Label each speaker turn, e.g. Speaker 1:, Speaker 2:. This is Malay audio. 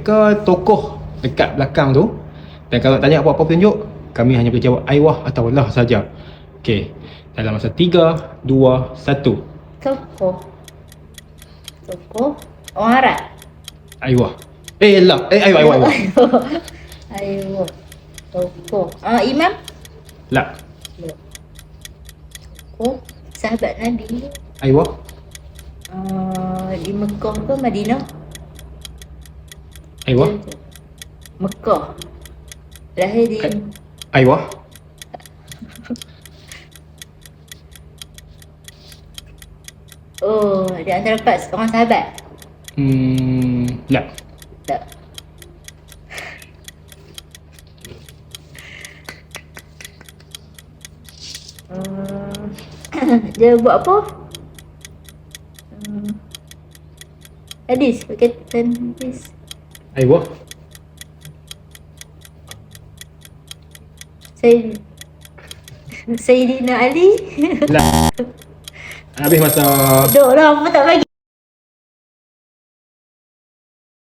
Speaker 1: mereka tokoh dekat belakang tu. Dan kalau tanya apa-apa petunjuk, kami hanya boleh jawab aiwah atau lah saja. Okey. Dalam masa 3, 2, 1.
Speaker 2: Tokoh. Orang Arab.
Speaker 1: Aiwah. Lah. Aiwah.
Speaker 2: Aiwah. Tokoh. Imam.
Speaker 1: La.
Speaker 2: Tokoh. Sahabat Nabi.
Speaker 1: Aiwah.
Speaker 2: Di Mekah ke Madinah?
Speaker 1: Aiwah.
Speaker 2: Mekah. Lahir di
Speaker 1: Aiwah.
Speaker 2: di antara 4 orang sahabat.
Speaker 1: La.
Speaker 2: Tak. Dia buat apa? Hadis, berkaitan hadis.
Speaker 1: Aiwah.
Speaker 2: Sayyidina Ali.
Speaker 1: La. Habis masa.
Speaker 2: Duk lah, apa tak bagi.